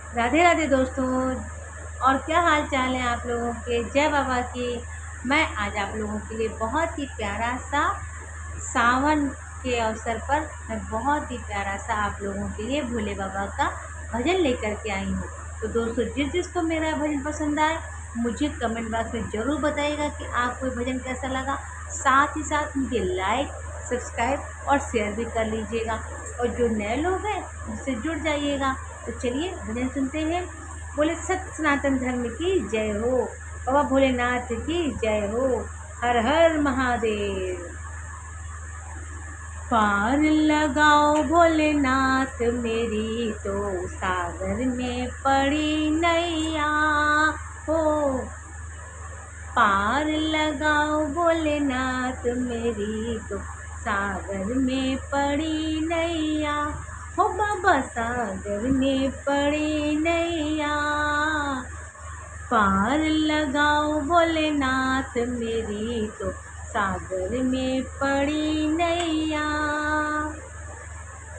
राधे राधे दोस्तों। और क्या हाल चाल है आप लोगों के। जय बाबा की। मैं आज आप लोगों के लिए बहुत ही प्यारा सा सावन के अवसर पर मैं बहुत ही प्यारा सा आप लोगों के लिए भोले बाबा का भजन लेकर के आई हूँ। तो दोस्तों, जिसको मेरा भजन पसंद आए मुझे कमेंट बॉक्स में ज़रूर बताइएगा कि आपको ये भजन कैसा लगा। साथ ही साथ मुझे लाइक, सब्सक्राइब और शेयर भी कर लीजिएगा। और जो नए लोग हैं उससे जुड़ जाइएगा। तो चलिए भजन सुनते हैं। बोले सत्य सनातन धर्म की जय हो। बाबा भोलेनाथ की जय हो। हर हर महादेव। पार लगाओ भोलेनाथ मेरी तो सागर में पड़ी नैया हो। पार लगाओ भोलेनाथ मेरी तो सागर में पड़ी नैया हो। बाबा सागर में पड़ी नैया। पार लगाओ भोलेनाथ मेरी तो सागर में पड़ी नैया।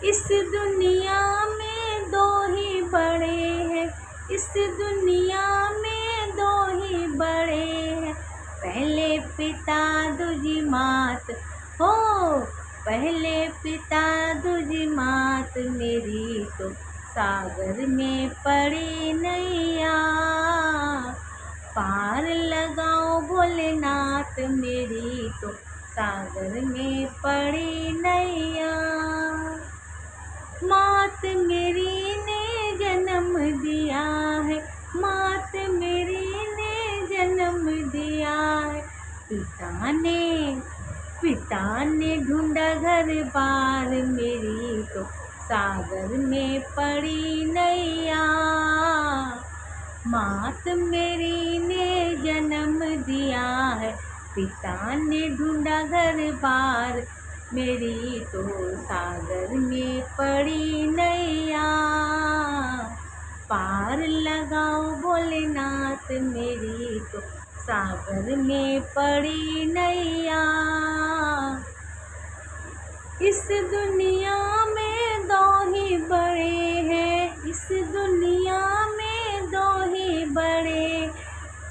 इस दुनिया में दो ही बड़े हैं, इस दुनिया में दो ही बड़े हैं। पहले पिता दूजी मात हो। पहले पिता दूजी मात मेरी तो सागर में पड़ी नैया। पार लगाओ भोलेनाथ मेरी तो सागर में पड़ी नैया। मात मेरी ने जन्म दिया है, मात मेरी ने जन्म दिया है। पिता ने ढूंढा घर बार मेरी तो सागर में पड़ी नैया। मात मेरी ने जन्म दिया है, पिता ने ढूंढा घर बार मेरी तो सागर में पड़ी नैया। पार लगाओ भोलेनाथ मेरी तो सागर में पड़ी नैया। इस दुनिया में दो ही बड़े हैं, इस दुनिया में दो ही बड़े।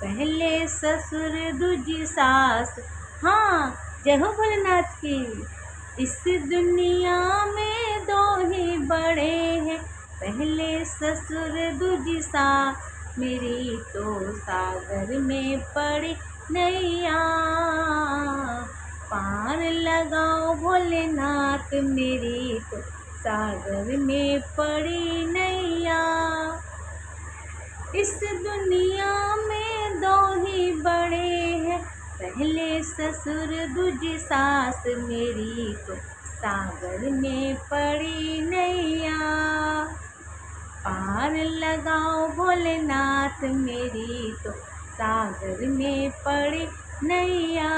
पहले ससुर दूजी सास। हाँ, जय हो भोलेनाथ की। इस दुनिया में दो ही बड़े हैं, पहले ससुर दूजी सास मेरी तो सागर में पड़ी नैया। पार लगाओ भोलेनाथ मेरी तो सागर में पड़ी नैया। इस दुनिया में दो ही बड़े हैं, पहले ससुर दूजी सास मेरी तो सागर में पड़ी नैया। पार लगाओ भोलेनाथ मेरी तो सागर में पड़ी नैया।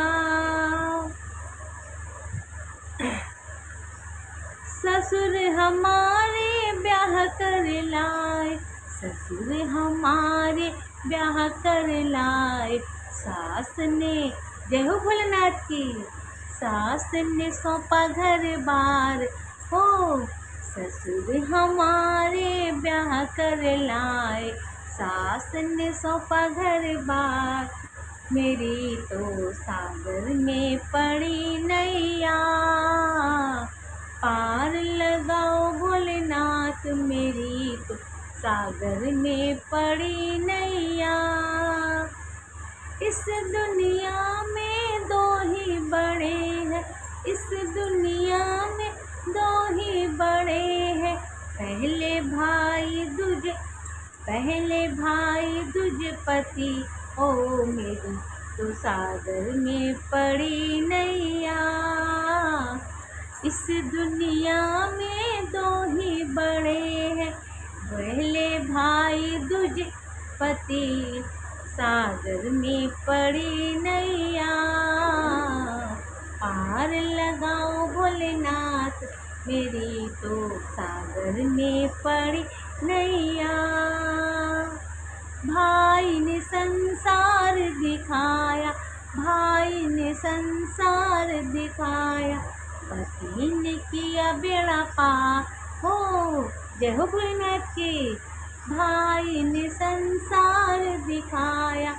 ससुर हमारे ब्याह कर लाए, ससुर हमारे ब्याह कर लाए। सास ने, जय हो भोलेनाथ की, सास ने सौंपा घर बार हो। ससुर हमारे ब्याह कर लाए, सास ने सौंपा घर बार मेरी तो सागर में पड़ी नैया। पार लगाओ भोलेनाथ मेरी तो सागर में पड़ी नैया। इस दुनिया में दो ही बड़े हैं, इस दुनिया में दो ही बड़े हैं। पहले भाई दूजे पति ओ मेरी तो सागर में पड़ी नैया। इस दुनिया में दो ही बड़े हैं, पहले भाई दूजे पति सागर में पड़ी नैया। पार लगाओ भोलेनाथ मेरी तो सागर में पड़ी नैया। भाई ने संसार दिखाया, भाई ने संसार दिखाया। पति ने किया बेड़ा पार हो। जय हो भोलेनाथ की। भाई ने संसार दिखाया,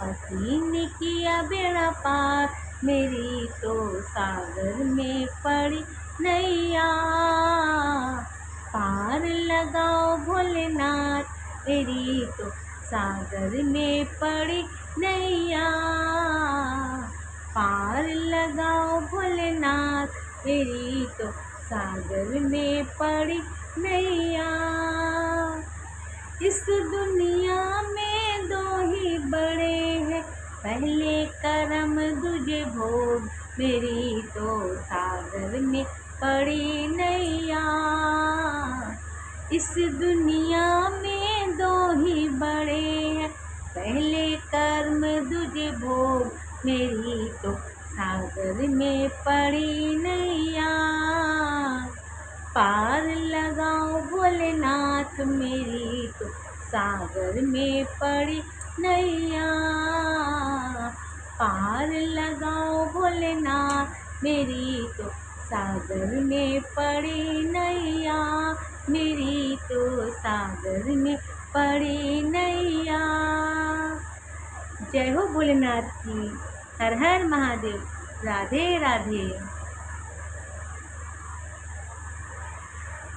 पति ने किया बेड़ा पार, मेरी तो सागर में पड़ी नैया। पार लगाओ भोलेनाथ, मेरी तो सागर में पड़ी नैया। पार लगाओ भोलेनाथ, मेरी तो सागर में पड़ी नैया। इस दुनिया में दो ही बड़े हैं, पहले कर्म दूजे भोग, मेरी तो सागर में पड़ी नैया। इस दुनिया में दो ही बड़े हैं, पहले कर्म दूजे भोग, मेरी तो सागर में पड़ी नैया। पार लगाओ भोलेनाथ, मेरी तो सागर में पड़ी नैया। पार लगाओ भोलेनाथ, मेरी तो सागर में पड़ी नैया। मेरी तो सागर में पड़ी नैया। जय हो भोलेनाथ की। हर हर महादेव। राधे राधे।